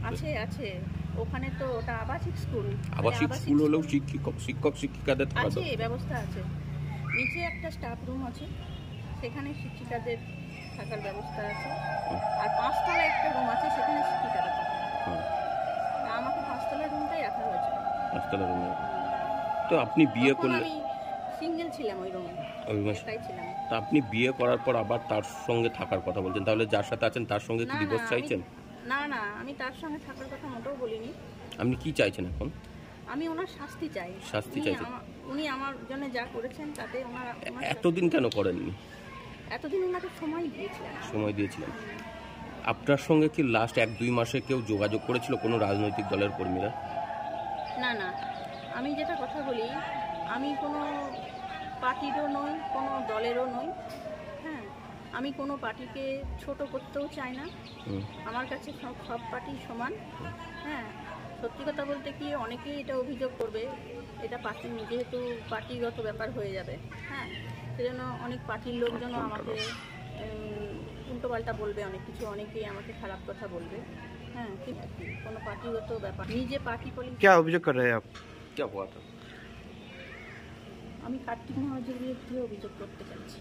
আছে আছে, ওখানে তো ওটা আবাসিক স্কুল। আবাসিক স্কুল হলেও শিক্ষক শিক্ষিকাদের আছে, ব্যবস্থা আছে। নিচে একটা স্টাফ রুম আছে, সেখানে শিক্ষিকাদের থাকার ব্যবস্থা আছে। আর 5 তলায় একটা রুম আছে, সেখানে শিক্ষিকারা থাকে। আমাকে 5 তলার রুমটাই রাখা হয়েছে। 5 তলার রুমে। তো আপনি বিয়ে করলেন? আমি সিঙ্গেল ছিলাম ওই রুমে, একাই ছিলাম। তা আপনি বিয়ে করার পর আবার তার সঙ্গে থাকার কথা বলছেন, তাহলে যার সাথে আছেন তার সঙ্গে কি ডিভোর্স চাইছেন? না না, আমি তার সঙ্গে থাকার কথা মোটেও বলিনি। আপনি কি চাইছেন এখন? আমি ওনার শাস্তি চাই। শাস্তি চাইছেন? উনি আমার জন্য যা করেছেন তাতে ওনার। এতদিন কেন করেননি? এতদিন ওনাকে সময় দিয়েছিলেন। আপনার সঙ্গে কি লাস্ট 1-2 মাসে কেউ যোগাযোগ করেছিল, কোনো রাজনৈতিক দলের কর্মীরা? না না, আমি যেটা কথা বলি, আমি কোনো পার্টিরও নই, কোনো দলেরও নই। হ্যাঁ, আমি কোনো পার্টিকে ছোট করতেও চাই না। আমার কাছে সব পার্টি সমান। হ্যাঁ, সত্যি কথা বলতে কি, অনেকেই এটা অভিযোগ করবে, এটা পার্টি, যেহেতু পার্টিগত ব্যাপার হয়ে যাবে। হ্যাঁ, সেজন্য অনেক পার্টির লোকজনও আমাকে উল্টোপাল্টা বলবে, অনেক কিছু, অনেকেই আমাকে খারাপ কথা বলবে। হ্যাঁ, ঠিক আছে, কোনো পার্টিগত ব্যাপার, নিজে পার্টি পলিটিক্স। क्या अभियोग कर रहे हैं आप? क्या हुआ था? আমি কার্তিক মহারাজের বিরুদ্ধে অভিযোগ করতে চাইছি।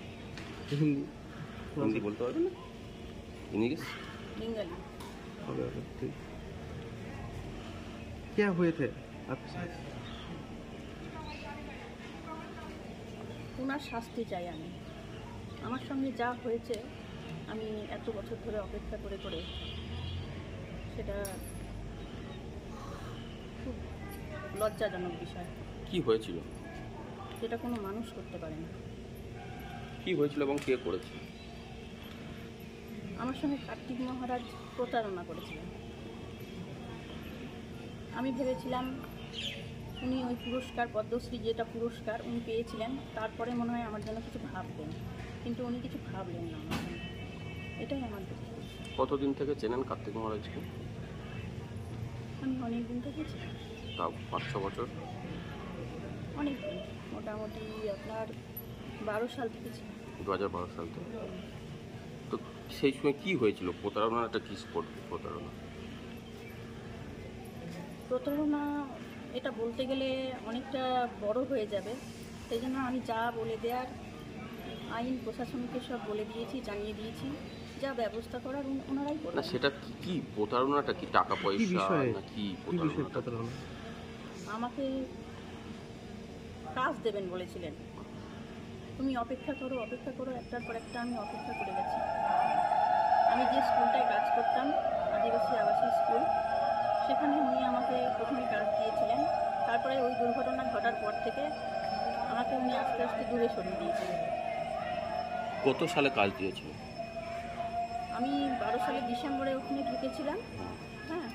হিন্দি বলতে পারবেন না? English Bengali. ठीक। क्या हुए थे आपके साथ? ওনার শাস্তি চাই আমি। আমার সঙ্গে যা হয়েছে, আমি এত বছর ধরে অপেক্ষা করে করে, সেটা খুব লজ্জাজনক বিষয়। কি হয়েছিল? যেটা কোনো মানুষ করতে পারে না। কি হয়েছিল এবং কে করেছে? আমার সঙ্গে কার্তিক মহারাজ প্রতারণা করেছিলেন। আমি ভেবেছিলাম উনি ওই পুরস্কার, পদ্মশ্রী যেটা পুরস্কার উনি পেয়েছিলেন, তারপরে মনে হয় আমার জন্য কিছু ভাববেন, কিন্তু উনি কিছু ভাবলেন না আমার জন্য। এটাই আমার দুঃখ। কতদিন থেকে চেনেন কার্তিক মহারাজকে? আমি অনেক দিন থেকে ছিলাম। তাও 5-6 বছর? অনেক দিন, মোটামুটি আপনার 12 সাল থেকে ছিলাম। 2012 সাল থেকে। তো সেই সময় কি হয়েছিল? প্রতারণাটা কি প্রতারণা? প্রতারণা এটা বলতে গেলে অনেকটা বড় হয়ে যাবে, সেই জন্য আমি যা বলে দেওয়ার আইন প্রশাসনকে সব বলে দিয়েছি, জানিয়ে দিয়েছি, যা ব্যবস্থা করার ওনারাই করবেন। না, সেটা কি প্রতারণাটা কি? টাকা পয়সা না কি প্রতারণাটা? আমাকে কাজ দেবেন বলেছিলেন। তুমি অপেক্ষা করো, একটার পর একটা আমি অপেক্ষা করে গেছি। আমি যে স্কুলটায় কাজ করতাম, আদিবাসী আবাসিক স্কুল, সেখানে উনি আমাকে প্রথমে কাজ দিয়েছিলেন। তারপরে ওই দুর্ঘটনা ঘটার পর থেকে আমাকে উনি আস্তে আস্তে দূরে সরিয়ে দিয়েছিলেন। কত সালে কাজ দিয়েছিল? আমি 12 সালে ডিসেম্বরে ওখানে ঢুকেছিলাম। হ্যাঁ,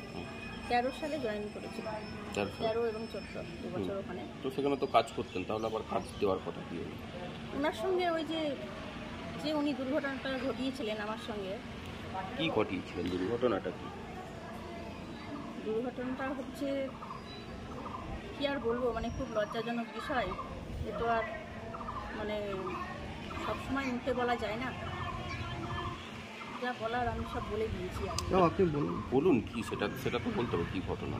13 সালে জয়েন করেছিলাম। 13 এবং 14, 2 বছর ওখানে। তো সেখানে তো কাজ করতেন, তাহলে আবার কাজ দেওয়ার কথা কি হলো? ওনার সঙ্গে ওই যে উনি দুর্ঘটনাটা ঘটিয়েছিলেন আমার সঙ্গে। কি ঘটিয়েছিলেন? দুর্ঘটনাটা কি? দুর্ঘটনাটা হচ্ছে, কি আর বলবো, মানে খুব লজ্জাজনক বিষয়। এ তো আর মানে সবসময় মুখে বলা যায় না। যা বলার আমি সব বলে দিয়েছি। আপনি বলুন কি সেটা তো বলতে হবে, কি ঘটনা?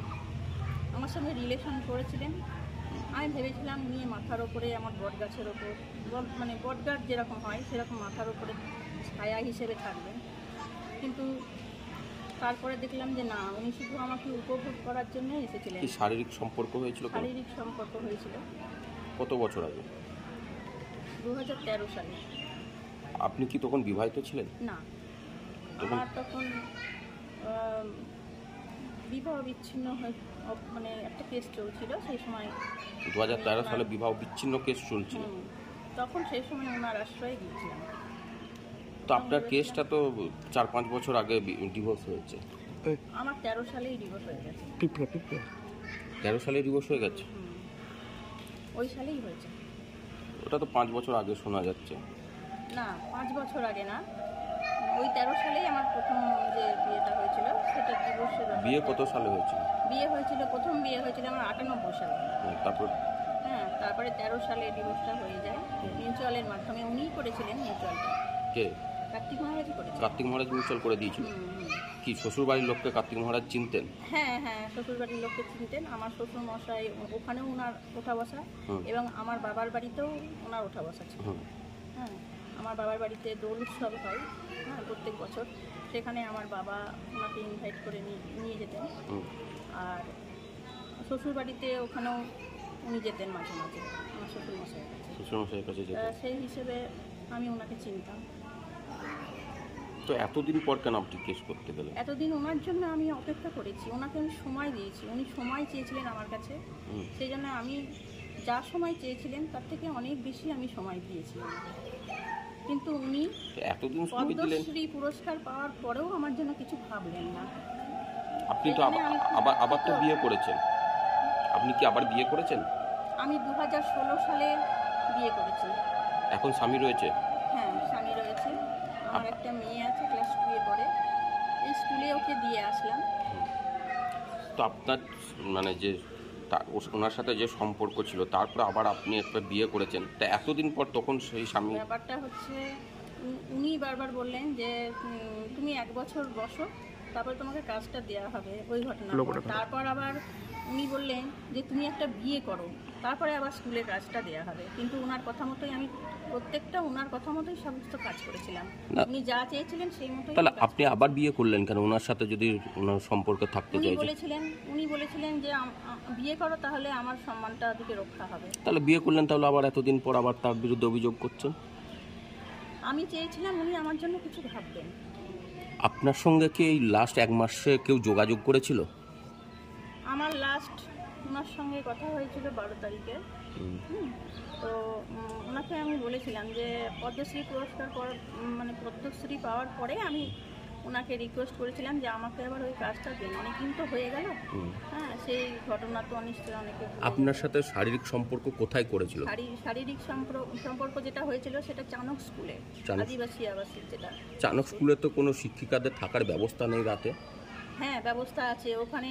আমার সঙ্গে রিলেশন করেছিলেন। আমি ভেবেছিলাম উনি মাথার ওপরে, আমার বট গাছের ওপর, মানে বট গাছ যেরকম হয় সেরকম মাথার ওপরে ছায়া হিসেবে থাকবেন, কিন্তু তারপরে দেখলাম যে না, উনি শুধু আমাকে উপভোগ করার জন্য এসেছিলেন। শারীরিক সম্পর্ক হয়েছিল? শারীরিক সম্পর্ক হয়েছিল। কত বছর আগে? 2013 সালে। আপনি কি তখন বিবাহিত ছিলেন? না, আমার তখন বিবাহ বিচ্ছিন্ন হয়ে, মানে একটা কেস চলছিল সেই সময়। 2013 সালে বিবাহ বিচ্ছিন্ন কেস চলছিল? তখন সেই সময় ওনার আশ্রয় দিয়েছিলাম। তো আপনার কেসটা তো 4-5 বছর আগে ডিভোর্স হয়েছে। আমার 13 সালেই ডিভোর্স হয়ে গেছে। 13 সালে ডিভোর্স হয়ে গেছে? ওই সালেই হয়েছে। ওটা তো 5 বছর আগে শোনা যাচ্ছে। না, 5 বছর আগে না, ওই 13 সালেই আমার প্রথম যে বিয়েটা হয়েছিল সেটা ডিভোর্সের। বিয়ে কত সালে হয়েছিল? বিয়ে হয়েছিল, প্রথম বিয়ে হয়েছিল আমার 98 সালে। তারপর? হ্যাঁ, তারপরে 13 সালে ডিভোর্সটা হয়ে যায় মিউচুয়ালের মাধ্যমে। উনিই করেছিলেন মিউচুয়ালটা। কে? কার্তিক মহারাজই করেছিলেন। কার্তিক মহারাজ মিউচুয়াল করে দিয়েছিল? কি শ্বশুরবাড়ির লোককে কার্তিক মহারাজ চিনতেন? হ্যাঁ হ্যাঁ, শ্বশুরবাড়ির লোককে চিনতেন। আমার শ্বশুর মশাই ওখানেও ওনার ওঠা বসা, হুম। এবং আমার বাবার বাড়িতেও ওনার ওঠা বসা ছিল। হুম। হ্যাঁ, আমার বাবার বাড়িতে দোল উৎসব হয়, হ্যাঁ, প্রত্যেক বছর। সেখানে আমার বাবা ওনাকে ইনভাইট করে নিয়ে যেতেন। হুম। আর শ্বশুর বাড়িতে ওখানেও উনি যেতেন মাঝে মাঝে আমার শ্বশুর মশাইয়ের কাছে। শ্বশুরমশাইয়ের কাছে যেতেন। সেই হিসেবে আমি ওনাকে চিনতাম। তো এতদিন পর কেন আপনি কেস করতে গেলেন? এতদিন ওনার জন্য আমি অপেক্ষা করেছি, ওনাকে আমি সময় দিয়েছি। উনি সময় চেয়েছিলেন আমার কাছে, হুম। সেই জন্য আমি যা সময় চেয়েছিলেন তার থেকে অনেক বেশি আমি সময় দিয়েছি ওনাকে। কিন্তু উনি তো এতদিন সময় দিলেন, পদ্মশ্রী পুরস্কার পাওয়ার পরেও আমার জন্য কিছু ভাবলেন না। আপনি তো সেখানে আমি আবার তো বিয়ে করেছেন। আপনি কি আবার বিয়ে করেছেন? আমি 2016 সালে বিয়ে করেছি। এখন স্বামী রয়েছে? হ্যাঁ, স্বামী রয়েছে। আমার একটা মেয়ে আছে, ক্লাস 2 এ পড়ে। এই স্কুলে ওকে দিয়ে আসলাম। তো আপনার মানে যে ওনার সাথে যে সম্পর্ক ছিল, তারপর আবার আপনি একটা বিয়ে করেছেন, তা এতদিন পর তখন সেই স্বামী ব্যাপারটা হচ্ছে উনি বারবার বললেন যে তুমি 1 বছর বসো, তারপর তোমাকে কাজটা দেওয়া হবে, ওই ঘটনা। তারপর আবার উনি বললেন যে তুমি একটা বিয়ে করো, তারপরে আবার স্কুলে কাজটা দেওয়া হবে। কিন্তু ওনার কথা মতোই আমি প্রত্যেকটা ওনার কথা মতোই সমস্ত কাজ করেছিলাম। না। উনি যা চেয়েছিলেন সেই মতোই তাহলে আমি কাজ আপনি আবার বিয়ে করলেন কেন? ওনার সাথে যদি ওনার সম্পর্ক থাকতে উনি চাইছে, বলেছিলেন যে বিয়ে করো, তাহলে আমার সম্মানটা দিকে রক্ষা হবে। তাহলে বিয়ে করলেন, তাহলে আবার এতদিন পর আবার তার বিরুদ্ধে অভিযোগ করছেন? আমি চেয়েছিলাম উনি আমার জন্য কিছু ভাববেন। আপনার সঙ্গে কি এই লাস্ট 1 মাসে কেউ যোগাযোগ করেছিল? আমার লাস্ট ওনার সঙ্গে কথা হয়েছিল 12 তারিখে। তো ওনাকে আমি বলেছিলাম যে পদ্মশ্রী পুরস্কার মানে পদ্মশ্রী পাওয়ার পরে আমি ওনাকে রিকোয়েস্ট করেছিলাম যে আমাকে আবার ওই কাজটা দিন। অনেকদিন তো হয়ে গেল। হ্যাঁ, সেই ঘটনা তো নিশ্চয়ই অনেকে ভুলে আপনার সাথে শারীরিক সম্পর্ক কোথায় করেছিল? শারীরিক সম্পর্ক যেটা হয়েছিল সেটা চানক স্কুলে, চানক? আদিবাসী আবাসিক যেটা। চানক স্কুলে তো কোনো শিক্ষিকাদের থাকার ব্যবস্থা নেই রাতে? হ্যাঁ, ব্যবস্থা আছে ওখানে।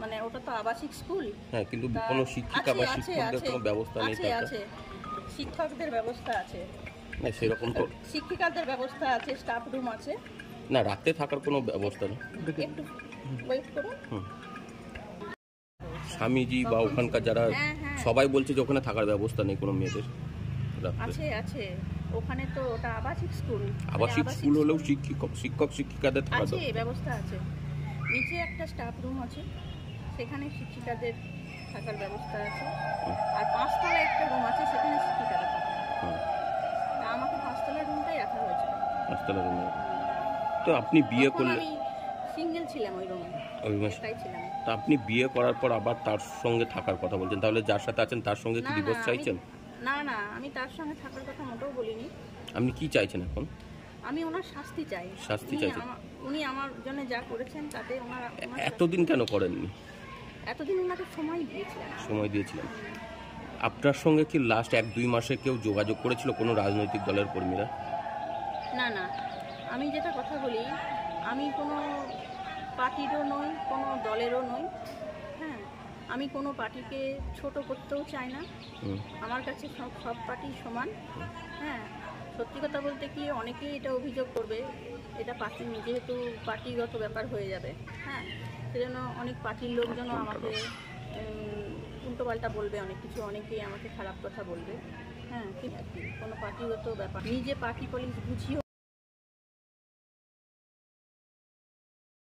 মানে ওটা তো আবাসিক স্কুল। হ্যাঁ, কিন্তু কোনো শিক্ষিকা বা শিক্ষকদের কোনো ব্যবস্থা নেই আছে তাতে? আছে, শিক্ষকদের ব্যবস্থা আছে, না সেরকম তো শিক্ষিকাদের ব্যবস্থা আছে, স্টাফ রুম আছে। না, রাতে থাকার কোনো ব্যবস্থা নেই। একটু ওয়েট করুন। স্বামীজি বা ওখানকার যারা হ্যাঁ, হ্যাঁ। সবাই বলছে যে ওখানে থাকার ব্যবস্থা নেই কোনো মেয়েদের রাতে। আছে আছে, ওখানে তো ওটা আবাসিক স্কুল। আবাসিক স্কুল হলেও শিক্ষক শিক্ষিকাদের থাকার আছে, ব্যবস্থা আছে। নিচে একটা স্টাফ রুম আছে, সেখানে শিক্ষিকাদের থাকার ব্যবস্থা আছে। আর 5 তলায় একটা রুম আছে, সেখানে শিক্ষিকারা থাকে। তা আমাকে 5 তলার রুমটাই রাখা হয়েছিল। ব্যবস্থা রুমে। তো আপনি বিয়ে তখন করলেন, আমি সিঙ্গেল ছিলাম ওই রুমে, ওই মাসে। একাই ছিলাম। তা আপনি বিয়ে করার পর আবার তার সঙ্গে থাকার কথা বলছেন, তাহলে যার সাথে আছেন তার সঙ্গে কি না, ডিভোর্স না, চাইছেন? না, আমি তার সঙ্গে থাকার কথা মোটেও বলিনি। আপনি কি চাইছেন এখন? আমি ওনার শাস্তি চাই। শাস্তি চাইছেন? উনি আমার জন্য যা করেছেন তাতে ওনার এতদিন কেন করেননি? এতদিন ওনাকে সময় দিয়েছিলেন। সময় দিয়েছিলেন। আপনার সঙ্গে কি লাস্ট 1-2 মাসে কেউ যোগাযোগ করেছিল, কোনো রাজনৈতিক দলের কর্মীরা? না, আমি যেটা কথা বলি, আমি কোনো পার্টিরও নই, কোনো দলেরও নই। হ্যাঁ, আমি কোনো পার্টিকে ছোট করতেও চাই না। আমার কাছে সব পার্টি সমান। হ্যাঁ, সত্যি কথা বলতে কি, অনেকেই এটা অভিযোগ করবে, এটা পার্টি, যেহেতু পার্টিগত ব্যাপার হয়ে যাবে। হ্যাঁ, সেজন্য অনেক পার্টির লোকজন আমাকে উল্টোপাল্টা বলবে, অনেক কিছু, অনেকেই আমাকে খারাপ কথা বলবে। হ্যাঁ, ঠিক আছে, কোনো পার্টিগত ব্যাপার, নিজে পার্টি পলিটিক্স বুঝিও